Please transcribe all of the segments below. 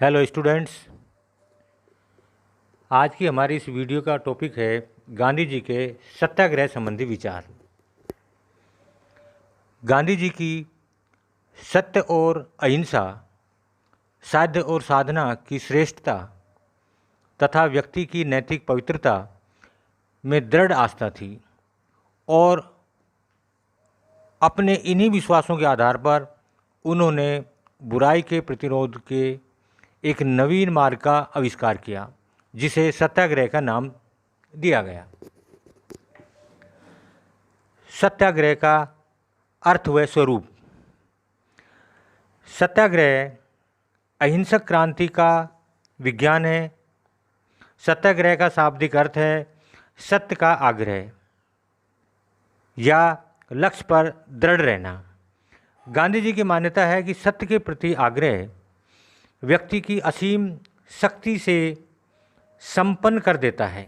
Hello students, आज की हमारी इस वीडियो का टॉपिक है गांधी जी के सत्याग्रह संबंधी विचार। गांधी जी की सत्य और अहिंसा, साध्य और साधना की श्रेष्ठता तथा व्यक्ति की नैतिक पवित्रता में दृढ़ आस्था थी और अपने इन्हीं विश्वासों के आधार पर उन्होंने बुराई के प्रतिरोध के एक नवीन मार्ग का आविष्कार किया, जिसे सत्याग्रह का नाम दिया गया। सत्याग्रह का अर्थ व स्वरूप। सत्याग्रह अहिंसक क्रांति का विज्ञान है। सत्याग्रह का शाब्दिक अर्थ है सत्य का आग्रह या लक्ष्य पर दृढ़ रहना। गांधी जी की मान्यता है कि सत्य के प्रति आग्रह व्यक्ति की असीम शक्ति से संपन्न कर देता है।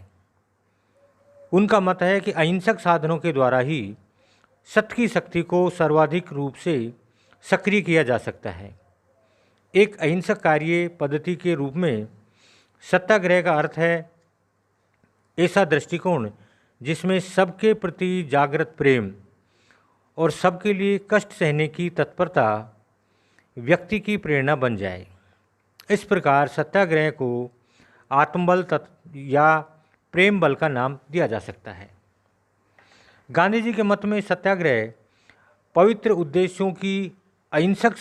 उनका मत है कि अहिंसक साधनों के द्वारा ही सत्य की शक्ति को सर्वाधिक रूप से सक्रिय किया जा सकता है। एक अहिंसक कार्य पद्धति के रूप में सत्याग्रह का अर्थ है ऐसा दृष्टिकोण जिसमें सबके प्रति जागृत प्रेम और सबके लिए कष्ट सहने की तत्परता व्यक्ति की प्रेरणा बन जाए। इस प्रकार सत्याग्रह को आत्मबल या प्रेम बल का नाम दिया जा सकता है। गांधी जी के मत में सत्याग्रह पवित्र उद्देश्यों की अहिंसक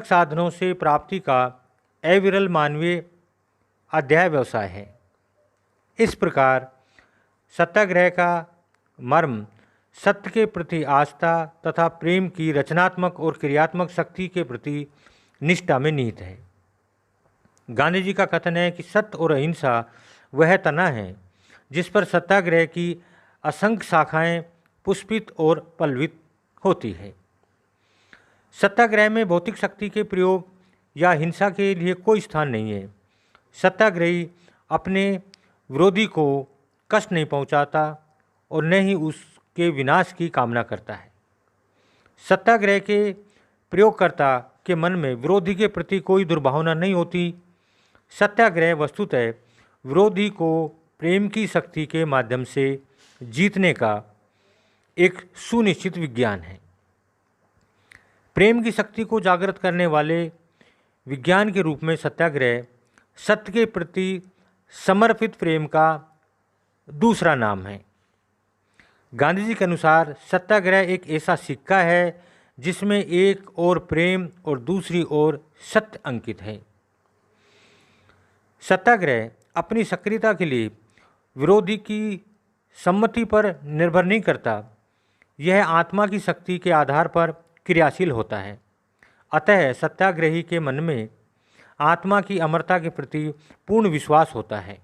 साधनों से प्राप्ति का अविरल मानवीय अध्याय व्यवसाय है। इस प्रकार सत्याग्रह का मर्म सत्य के प्रति आस्था तथा प्रेम की रचनात्मक और क्रियात्मक शक्ति के प्रति निष्ठा में निहित है। गांधी जी का कथन है कि सत्य और अहिंसा वह तना है जिस पर सत्याग्रह की असंख्य शाखाएं पुष्पित और पल्लवित होती है। सत्याग्रह में भौतिक शक्ति के प्रयोग या हिंसा के लिए कोई स्थान नहीं है। सत्याग्रही अपने विरोधी को कष्ट नहीं पहुंचाता और न ही उसके विनाश की कामना करता है। सत्याग्रह के प्रयोगकर्ता के मन में विरोधी के प्रति कोई दुर्भावना नहीं होती। सत्याग्रह वस्तुतः विरोधी को प्रेम की शक्ति के माध्यम से जीतने का एक सुनिश्चित विज्ञान है। प्रेम की शक्ति को जागृत करने वाले विज्ञान के रूप में सत्याग्रह सत्य के प्रति समर्पित प्रेम का दूसरा नाम है। गांधी जी के अनुसार सत्याग्रह एक ऐसा सिक्का है जिसमें एक ओर प्रेम और दूसरी ओर सत्य अंकित है। सत्याग्रह अपनी सक्रियता के लिए विरोधी की सम्मति पर निर्भर नहीं करता। यह आत्मा की शक्ति के आधार पर क्रियाशील होता है। अतः सत्याग्रही के मन में आत्मा की अमरता के प्रति पूर्ण विश्वास होता है।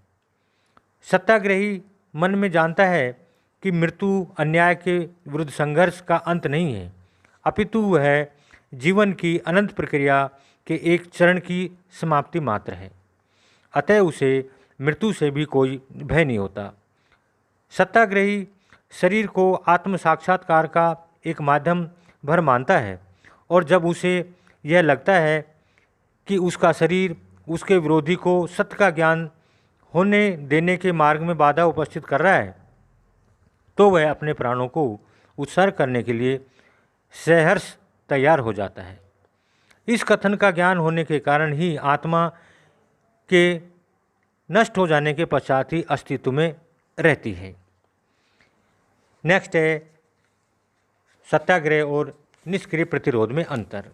सत्याग्रही मन में जानता है कि मृत्यु अन्याय के विरुद्ध संघर्ष का अंत नहीं है, अपितु वह जीवन की अनंत प्रक्रिया के एक चरण की समाप्ति मात्र है। अतः उसे मृत्यु से भी कोई भय नहीं होता। सत्याग्रही शरीर को आत्म साक्षात्कार का एक माध्यम भर मानता है और जब उसे यह लगता है कि उसका शरीर उसके विरोधी को सत्य का ज्ञान होने देने के मार्ग में बाधा उपस्थित कर रहा है, तो वह अपने प्राणों को उत्सर्ग करने के लिए सहर्ष तैयार हो जाता है। इस कथन का ज्ञान होने के कारण ही आत्मा के नष्ट हो जाने के पश्चात ही अस्तित्व में रहती है। नेक्स्ट है सत्याग्रह और निष्क्रिय प्रतिरोध में अंतर।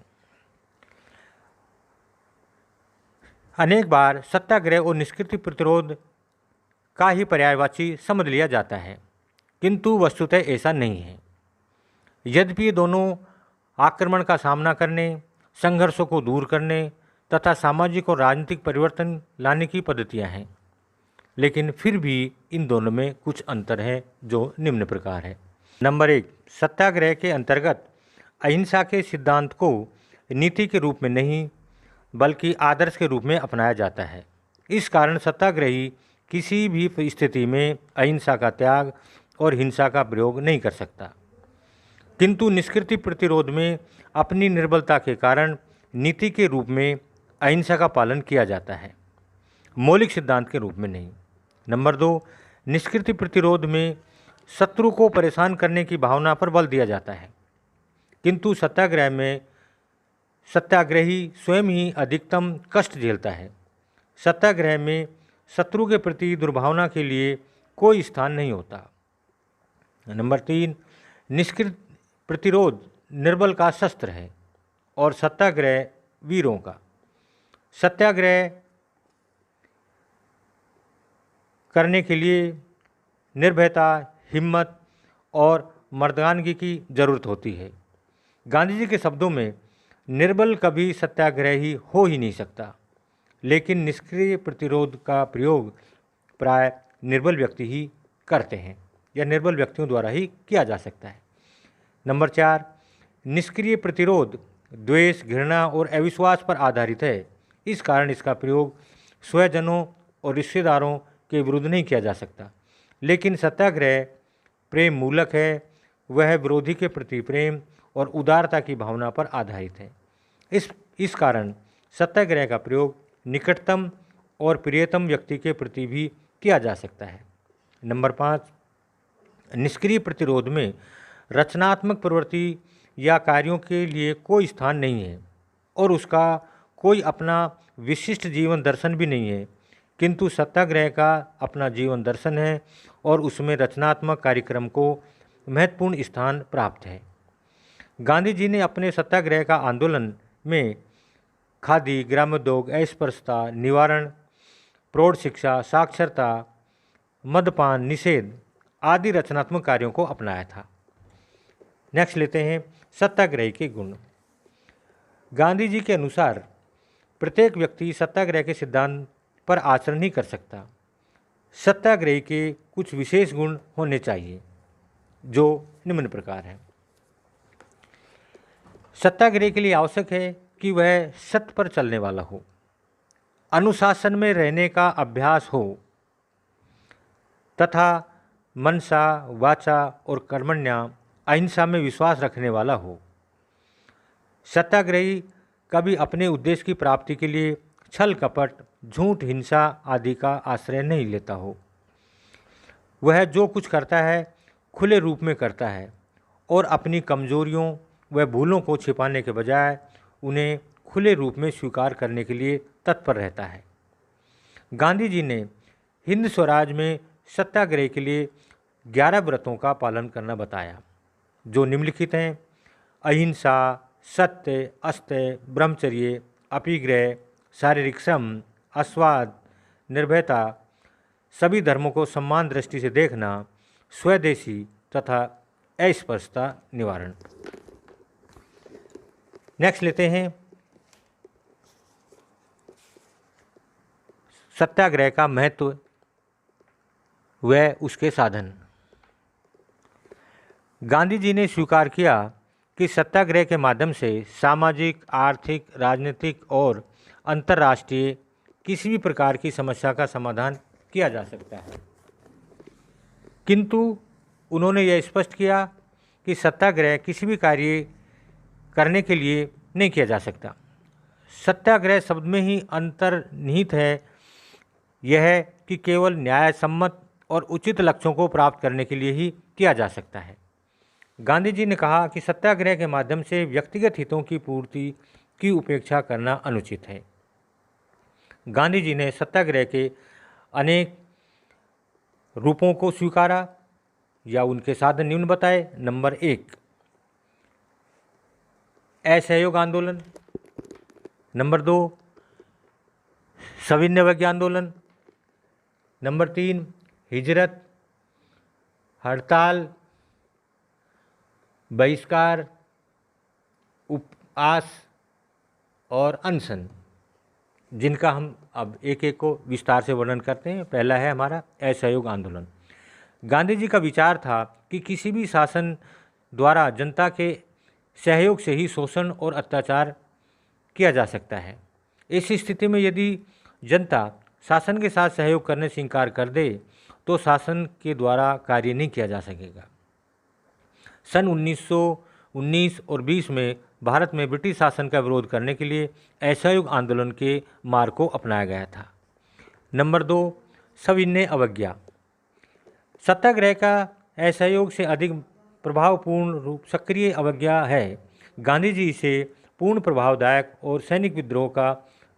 अनेक बार सत्याग्रह और निष्क्रिय प्रतिरोध का ही पर्यायवाची समझ लिया जाता है, किंतु वस्तुतः ऐसा नहीं है। यद्यपि ये दोनों आक्रमण का सामना करने, संघर्षों को दूर करने तथा सामाजिक और राजनीतिक परिवर्तन लाने की पद्धतियां हैं, लेकिन फिर भी इन दोनों में कुछ अंतर है जो निम्न प्रकार है। नंबर 1, सत्याग्रह के अंतर्गत अहिंसा के सिद्धांत को नीति के रूप में नहीं बल्कि आदर्श के रूप में अपनाया जाता है। इस कारण सत्याग्रही किसी भी स्थिति में अहिंसा का त्याग और हिंसा का प्रयोग नहीं कर सकता, किंतु निष्कृति प्रतिरोध में अपनी निर्बलता के कारण नीति के रूप में अहिंसा का पालन किया जाता है, मौलिक सिद्धांत के रूप में नहीं। नंबर 2, निष्कृति प्रतिरोध में शत्रु को परेशान करने की भावना पर बल दिया जाता है, किंतु सत्याग्रह में सत्याग्रही स्वयं ही अधिकतम कष्ट झेलता है। सत्याग्रह में शत्रु के प्रति दुर्भावना के लिए कोई स्थान नहीं होता। नंबर 3, निष्कृत प्रतिरोध निर्बल का शस्त्र है और सत्याग्रह वीरों का। सत्याग्रह करने के लिए निर्भयता, हिम्मत और मर्दानगी की जरूरत होती है। गांधी जी के शब्दों में निर्बल कभी सत्याग्रही हो ही नहीं सकता, लेकिन निष्क्रिय प्रतिरोध का प्रयोग प्राय निर्बल व्यक्ति ही करते हैं या निर्बल व्यक्तियों द्वारा ही किया जा सकता है। नंबर 4, निष्क्रिय प्रतिरोध द्वेष, घृणा और अविश्वास पर आधारित है। इस कारण इसका प्रयोग स्वजनों और रिश्तेदारों के विरुद्ध नहीं किया जा सकता, लेकिन सत्याग्रह प्रेम मूलक है। वह विरोधी के प्रति प्रेम और उदारता की भावना पर आधारित है। इस कारण सत्याग्रह का प्रयोग निकटतम और प्रियतम व्यक्ति के प्रति भी किया जा सकता है। नंबर 5, निष्क्रिय प्रतिरोध में रचनात्मक प्रवृत्ति या कार्यों के लिए कोई स्थान नहीं है और उसका कोई अपना विशिष्ट जीवन दर्शन भी नहीं है, किंतु सत्याग्रह का अपना जीवन दर्शन है और उसमें रचनात्मक कार्यक्रम को महत्वपूर्ण स्थान प्राप्त है। गांधी जी ने अपने सत्याग्रह का आंदोलन में खादी, ग्रामोद्योग, अस्पृश्यता निवारण, प्रौढ़ शिक्षा, साक्षरता, मद्यपान निषेध आदि रचनात्मक कार्यों को अपनाया था। नेक्स्ट लेते हैं सत्याग्रह के गुण। गांधी जी के अनुसार प्रत्येक व्यक्ति सत्याग्रह के सिद्धांत पर आचरण नहीं कर सकता। सत्याग्रही के कुछ विशेष गुण होने चाहिए जो निम्न प्रकार हैं। सत्याग्रह के लिए आवश्यक है कि वह सत्य पर चलने वाला हो, अनुशासन में रहने का अभ्यास हो तथा मनसा, वाचा और कर्मण्या अहिंसा में विश्वास रखने वाला हो। सत्याग्रही कभी अपने उद्देश्य की प्राप्ति के लिए छल कपट, झूठ, हिंसा आदि का आश्रय नहीं लेता हो। वह जो कुछ करता है खुले रूप में करता है और अपनी कमजोरियों व भूलों को छिपाने के बजाय उन्हें खुले रूप में स्वीकार करने के लिए तत्पर रहता है। गांधी जी ने हिंद स्वराज में सत्याग्रह के लिए 11 व्रतों का पालन करना बताया, जो निम्नलिखित हैं: अहिंसा, सत्य, अस्त्य, ब्रह्मचर्य, अपिग्रह, शारीरिक श्रम, अस्वाद, निर्भयता, सभी धर्मों को सम्मान दृष्टि से देखना, स्वदेशी तथा अस्पृश्यता निवारण। नेक्स्ट लेते हैं सत्याग्रह का महत्व व उसके साधन। गांधी जी ने स्वीकार किया कि सत्याग्रह के माध्यम से सामाजिक, आर्थिक, राजनीतिक और अंतर्राष्ट्रीय किसी भी प्रकार की समस्या का समाधान किया जा सकता है, किंतु उन्होंने यह स्पष्ट किया कि सत्याग्रह किसी भी कार्य करने के लिए नहीं किया जा सकता। सत्याग्रह शब्द में ही अंतर्निहित है यह कि केवल न्यायसम्मत और उचित लक्ष्यों को प्राप्त करने के लिए ही किया जा सकता है। गांधी जी ने कहा कि सत्याग्रह के माध्यम से व्यक्तिगत हितों की पूर्ति की उपेक्षा करना अनुचित है। गांधी जी ने सत्याग्रह के अनेक रूपों को स्वीकारा या उनके साधन निम्न बताए। नंबर 1, असहयोग आंदोलन। नंबर 2, सविनय अवज्ञा आंदोलन। नंबर 3, हिजरत, हड़ताल, बहिष्कार, उपवास और अनशन, जिनका हम अब एक एक को विस्तार से वर्णन करते हैं। पहला है हमारा असहयोग आंदोलन। गांधी जी का विचार था कि किसी भी शासन द्वारा जनता के सहयोग से ही शोषण और अत्याचार किया जा सकता है। इस स्थिति में यदि जनता शासन के साथ सहयोग करने से इनकार कर दे तो शासन के द्वारा कार्य नहीं किया जा सकेगा। सन 19 और 20 में भारत में ब्रिटिश शासन का विरोध करने के लिए असहयोग आंदोलन के मार्ग को अपनाया गया था। नंबर 2, सविनय अवज्ञा। सत्याग्रह का असहयोग से अधिक प्रभावपूर्ण रूप सक्रिय अवज्ञा है। गांधी जी इसे पूर्ण प्रभावदायक और सैनिक विद्रोह का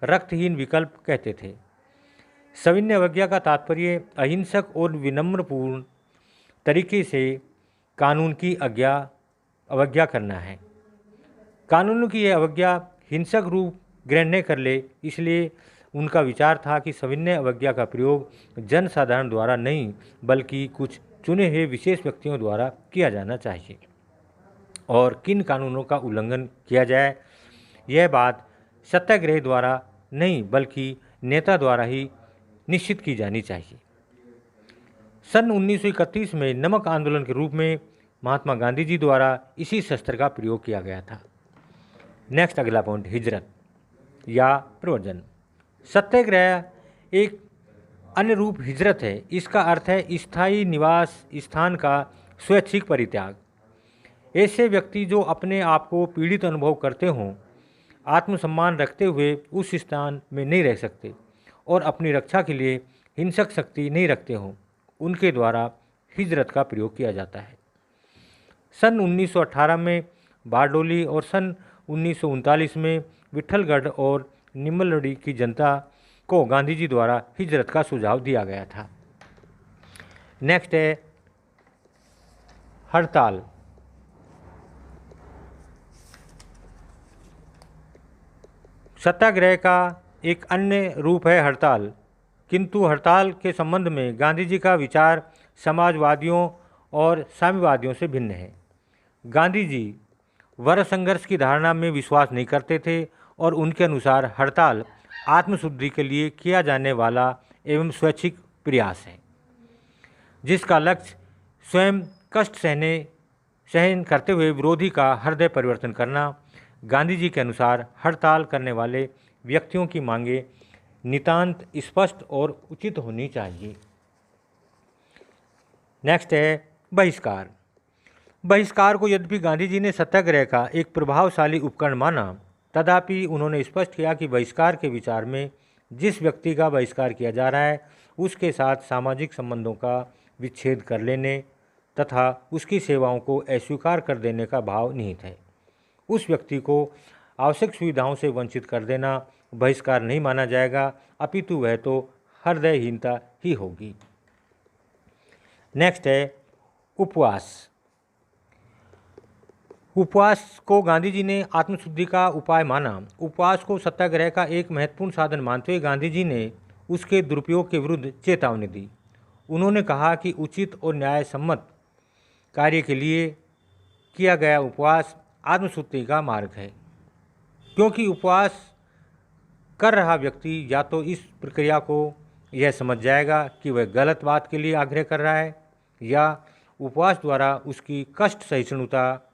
रक्तहीन विकल्प कहते थे। सविनय अवज्ञा का तात्पर्य अहिंसक और विनम्रपूर्ण तरीके से कानून की अवज्ञा करना है। कानूनों की यह अवज्ञा हिंसक रूप ग्रहण न कर ले, इसलिए उनका विचार था कि सविनय अवज्ञा का प्रयोग जनसाधारण द्वारा नहीं बल्कि कुछ चुने हुए विशेष व्यक्तियों द्वारा किया जाना चाहिए। और किन कानूनों का उल्लंघन किया जाए, यह बात सत्याग्रह द्वारा नहीं बल्कि नेता द्वारा ही निश्चित की जानी चाहिए। सन 1931 में नमक आंदोलन के रूप में महात्मा गांधी जी द्वारा इसी शस्त्र का प्रयोग किया गया था। नेक्स्ट अगला पॉइंट, हिजरत या प्रव्रजन। सत्याग्रह एक अन्य रूप हिजरत है। इसका अर्थ है स्थायी निवास स्थान का स्वैच्छिक परित्याग। ऐसे व्यक्ति जो अपने आप को पीड़ित अनुभव करते हों, आत्मसम्मान रखते हुए उस स्थान में नहीं रह सकते और अपनी रक्षा के लिए हिंसक शक्ति नहीं रखते हों, उनके द्वारा हिजरत का प्रयोग किया जाता है। सन 1918 में बारडोली और सन 1939 में विट्ठलगढ़ और निम्बलगढ़ की जनता को गांधी जी द्वारा हिजरत का सुझाव दिया गया था। नेक्स्ट है हड़ताल। सत्याग्रह का एक अन्य रूप है हड़ताल, किंतु हड़ताल के संबंध में गांधी जी का विचार समाजवादियों और साम्यवादियों से भिन्न है। गांधी जी वर्ग संघर्ष की धारणा में विश्वास नहीं करते थे और उनके अनुसार हड़ताल आत्मशुद्धि के लिए किया जाने वाला एवं स्वैच्छिक प्रयास है, जिसका लक्ष्य स्वयं कष्ट सहन करते हुए विरोधी का हृदय परिवर्तन करना। गांधी जी के अनुसार हड़ताल करने वाले व्यक्तियों की मांगें नितांत स्पष्ट और उचित होनी चाहिए। नेक्स्ट है बहिष्कार। बहिष्कार को यद्यपि गांधी जी ने सत्याग्रह का एक प्रभावशाली उपकरण माना, तथापि उन्होंने स्पष्ट किया कि बहिष्कार के विचार में जिस व्यक्ति का बहिष्कार किया जा रहा है उसके साथ सामाजिक संबंधों का विच्छेद कर लेने तथा उसकी सेवाओं को अस्वीकार कर देने का भाव निहित है। उस व्यक्ति को आवश्यक सुविधाओं से वंचित कर देना बहिष्कार नहीं माना जाएगा, अपितु वह तो हृदयहीनता ही होगी। नेक्स्ट है उपवास। उपवास को गांधी जी ने आत्मशुद्धि का उपाय माना। उपवास को सत्याग्रह का एक महत्वपूर्ण साधन मानते हुए गांधी जी ने उसके दुरुपयोग के विरुद्ध चेतावनी दी। उन्होंने कहा कि उचित और न्यायसम्मत कार्य के लिए किया गया उपवास आत्मशुद्धि का मार्ग है, क्योंकि उपवास कर रहा व्यक्ति या तो इस प्रक्रिया को यह समझ जाएगा कि वह गलत बात के लिए आग्रह कर रहा है, या उपवास द्वारा उसकी कष्ट सहिष्णुता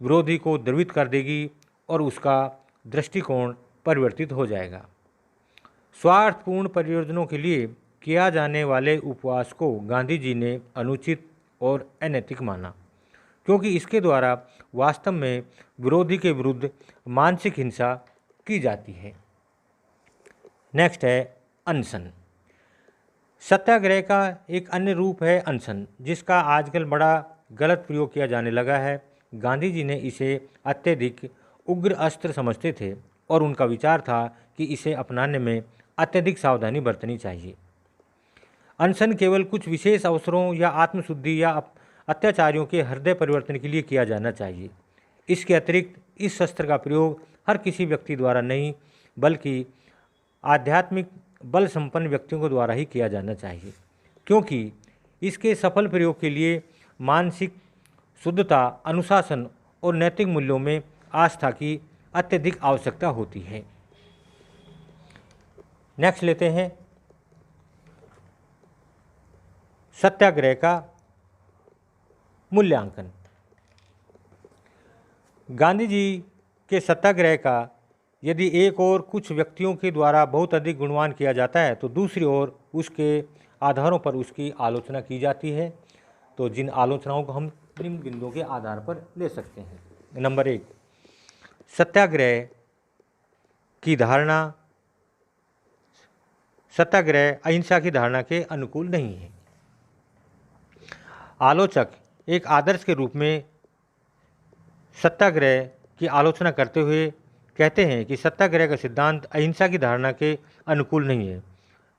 विरोधी को द्रवित कर देगी और उसका दृष्टिकोण परिवर्तित हो जाएगा। स्वार्थपूर्ण प्रयोजनों के लिए किया जाने वाले उपवास को गांधी जी ने अनुचित और अनैतिक माना, क्योंकि इसके द्वारा वास्तव में विरोधी के विरुद्ध मानसिक हिंसा की जाती है। नेक्स्ट है अनशन। सत्याग्रह का एक अन्य रूप है अनशन, जिसका आजकल बड़ा गलत प्रयोग किया जाने लगा है। गांधी जी ने इसे अत्यधिक उग्र अस्त्र समझते थे और उनका विचार था कि इसे अपनाने में अत्यधिक सावधानी बरतनी चाहिए। अनशन केवल कुछ विशेष अवसरों या आत्मशुद्धि या अत्याचारियों के हृदय परिवर्तन के लिए किया जाना चाहिए। इसके अतिरिक्त इस शस्त्र का प्रयोग हर किसी व्यक्ति द्वारा नहीं बल्कि आध्यात्मिक बल संपन्न व्यक्तियों के द्वारा ही किया जाना चाहिए, क्योंकि इसके सफल प्रयोग के लिए मानसिक शुद्धता, अनुशासन और नैतिक मूल्यों में आस्था की अत्यधिक आवश्यकता होती है। नेक्स्ट लेते हैं सत्याग्रह का मूल्यांकन। गांधी जी के सत्याग्रह का यदि एक ओर कुछ व्यक्तियों के द्वारा बहुत अधिक गुणगान किया जाता है तो दूसरी ओर उसके आधारों पर उसकी आलोचना की जाती है। तो जिन आलोचनाओं को हम निम्न बिंदुओं के आधार पर ले सकते हैं। नंबर 1, सत्याग्रह की धारणा सत्याग्रह अहिंसा की धारणा के अनुकूल नहीं है। आलोचक एक आदर्श के रूप में सत्याग्रह की आलोचना करते हुए कहते हैं कि सत्याग्रह का सिद्धांत अहिंसा की धारणा के अनुकूल नहीं है।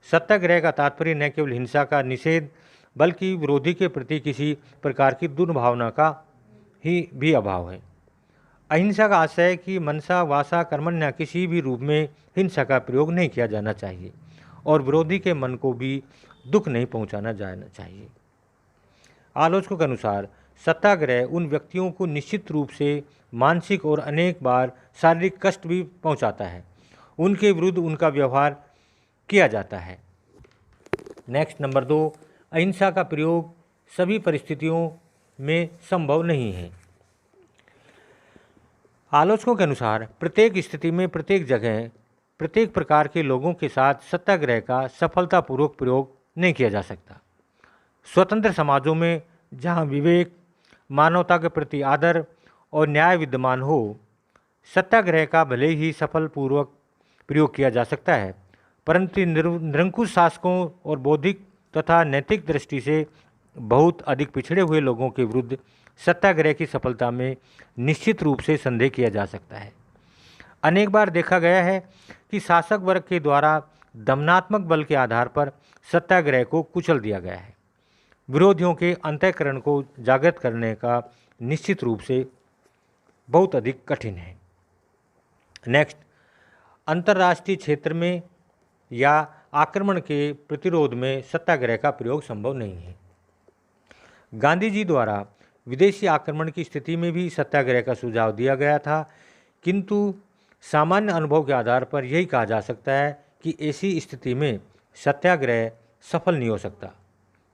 सत्याग्रह का तात्पर्य न केवल हिंसा का निषेध बल्कि विरोधी के प्रति किसी प्रकार की दुर्भावना का ही भी अभाव है। अहिंसा का आशय है कि मनसा वाचा कर्मण्य किसी भी रूप में हिंसा का प्रयोग नहीं किया जाना चाहिए और विरोधी के मन को भी दुख नहीं पहुंचाना जाना चाहिए। आलोचकों के अनुसार सत्याग्रह उन व्यक्तियों को निश्चित रूप से मानसिक और अनेक बार शारीरिक कष्ट भी पहुंचाता है। उनके विरुद्ध उनका व्यवहार किया जाता है। नेक्स्ट नंबर 2, अहिंसा का प्रयोग सभी परिस्थितियों में संभव नहीं है। आलोचकों के अनुसार प्रत्येक स्थिति में प्रत्येक जगह प्रत्येक प्रकार के लोगों के साथ सत्याग्रह का सफलतापूर्वक प्रयोग नहीं किया जा सकता। स्वतंत्र समाजों में जहां विवेक, मानवता के प्रति आदर और न्याय विद्यमान हो, सत्याग्रह का भले ही सफलपूर्वक प्रयोग किया जा सकता है, परंतु निरंकुश शासकों और बौद्धिक तथा नैतिक दृष्टि से बहुत अधिक पिछड़े हुए लोगों के विरुद्ध सत्याग्रह की सफलता में निश्चित रूप से संदेह किया जा सकता है। अनेक बार देखा गया है कि शासक वर्ग के द्वारा दमनात्मक बल के आधार पर सत्याग्रह को कुचल दिया गया है। विरोधियों के अंतःकरण को जागृत करने का निश्चित रूप से बहुत अधिक कठिन है। नेक्स्ट, अंतर्राष्ट्रीय क्षेत्र में या आक्रमण के प्रतिरोध में सत्याग्रह का प्रयोग संभव नहीं है। गांधी जी द्वारा विदेशी आक्रमण की स्थिति में भी सत्याग्रह का सुझाव दिया गया था, किंतु सामान्य अनुभव के आधार पर यही कहा जा सकता है कि ऐसी स्थिति में सत्याग्रह सफल नहीं हो सकता।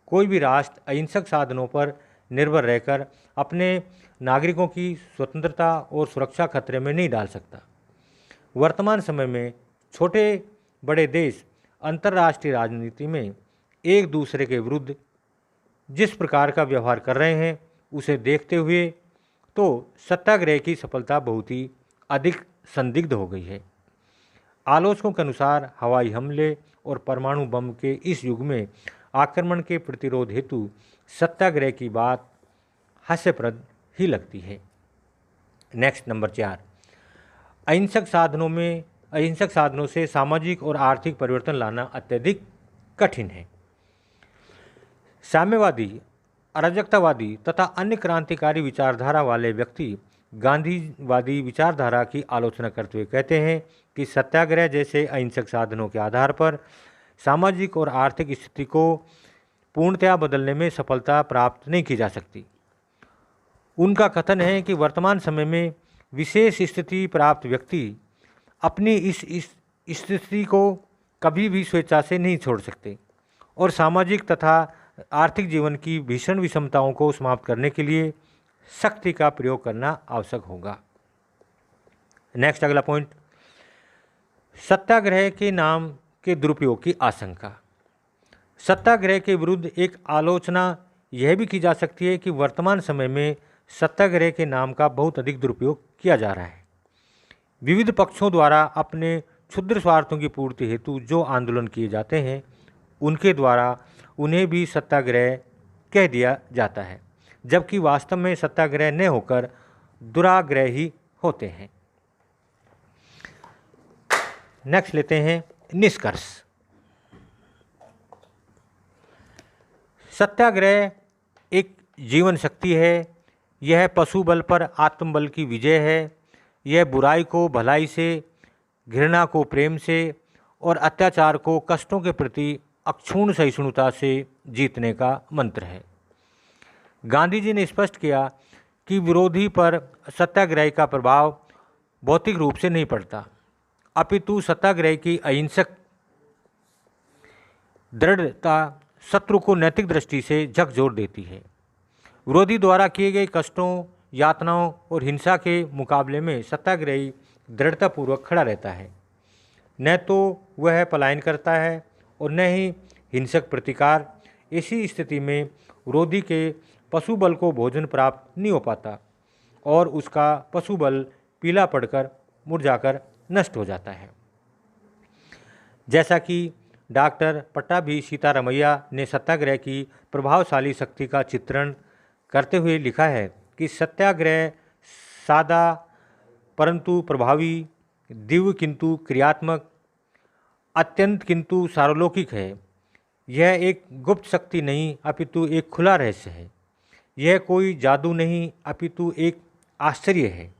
कोई भी राष्ट्र अहिंसक साधनों पर निर्भर रहकर अपने नागरिकों की स्वतंत्रता और सुरक्षा खतरे में नहीं डाल सकता। वर्तमान समय में छोटे बड़े देश अंतर्राष्ट्रीय राजनीति में एक दूसरे के विरुद्ध जिस प्रकार का व्यवहार कर रहे हैं, उसे देखते हुए तो सत्याग्रह की सफलता बहुत ही अधिक संदिग्ध हो गई है। आलोचकों के अनुसार हवाई हमले और परमाणु बम के इस युग में आक्रमण के प्रतिरोध हेतु सत्याग्रह की बात हास्यप्रद ही लगती है। नेक्स्ट नंबर 4, अहिंसक साधनों से सामाजिक और आर्थिक परिवर्तन लाना अत्यधिक कठिन है। साम्यवादी, अराजकतावादी तथा अन्य क्रांतिकारी विचारधारा वाले व्यक्ति गांधीवादी विचारधारा की आलोचना करते हुए कहते हैं कि सत्याग्रह जैसे अहिंसक साधनों के आधार पर सामाजिक और आर्थिक स्थिति को पूर्णतया बदलने में सफलता प्राप्त नहीं की जा सकती। उनका कथन है कि वर्तमान समय में विशेष स्थिति प्राप्त व्यक्ति अपनी इस स्थिति को कभी भी स्वेच्छा से नहीं छोड़ सकते और सामाजिक तथा आर्थिक जीवन की भीषण विषमताओं को समाप्त करने के लिए शक्ति का प्रयोग करना आवश्यक होगा। नेक्स्ट अगला पॉइंट, सत्याग्रह के नाम के दुरुपयोग की आशंका। सत्याग्रह के विरुद्ध एक आलोचना यह भी की जा सकती है कि वर्तमान समय में सत्याग्रह के नाम का बहुत अधिक दुरुपयोग किया जा रहा है। विविध पक्षों द्वारा अपने क्षुद्र स्वार्थों की पूर्ति हेतु जो आंदोलन किए जाते हैं, उनके द्वारा उन्हें भी सत्याग्रह कह दिया जाता है, जबकि वास्तव में सत्याग्रह न होकर दुराग्रह ही होते हैं। नेक्स्ट लेते हैं निष्कर्ष। सत्याग्रह एक जीवन शक्ति है। यह पशु बल पर आत्मबल की विजय है। यह बुराई को भलाई से, घृणा को प्रेम से और अत्याचार को कष्टों के प्रति अक्षुण्ण सहिष्णुता से जीतने का मंत्र है। गांधी जी ने स्पष्ट किया कि विरोधी पर सत्याग्रह का प्रभाव भौतिक रूप से नहीं पड़ता, अपितु सत्याग्रह की अहिंसक दृढ़ता शत्रु को नैतिक दृष्टि से झकझोर देती है। विरोधी द्वारा किए गए कष्टों, यातनाओं और हिंसा के मुकाबले में सत्याग्रही दृढ़तापूर्वक खड़ा रहता है। न तो वह पलायन करता है और न ही हिंसक प्रतिकार। ऐसी स्थिति में विरोधी के पशु बल को भोजन प्राप्त नहीं हो पाता और उसका पशुबल पीला पड़कर मुरझाकर नष्ट हो जाता है। जैसा कि डॉक्टर पट्टाभी सीतारमैया ने सत्याग्रह की प्रभावशाली शक्ति का चित्रण करते हुए लिखा है कि सत्याग्रह सादा परंतु प्रभावी, दिव्य किंतु क्रियात्मक, अत्यंत किंतु सार्वलौकिक है। यह एक गुप्त शक्ति नहीं अपितु एक खुला रहस्य है। यह कोई जादू नहीं अपितु एक आश्चर्य है।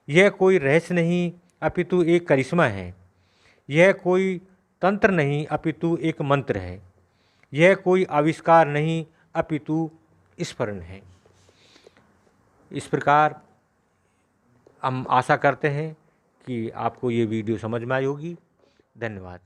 यह कोई रहस्य नहीं अपितु एक करिश्मा है। यह कोई तंत्र नहीं अपितु एक मंत्र है। यह कोई आविष्कार नहीं अपितु स्मरण है। इस प्रकार हम आशा करते हैं कि आपको ये वीडियो समझ में आई होगी। धन्यवाद।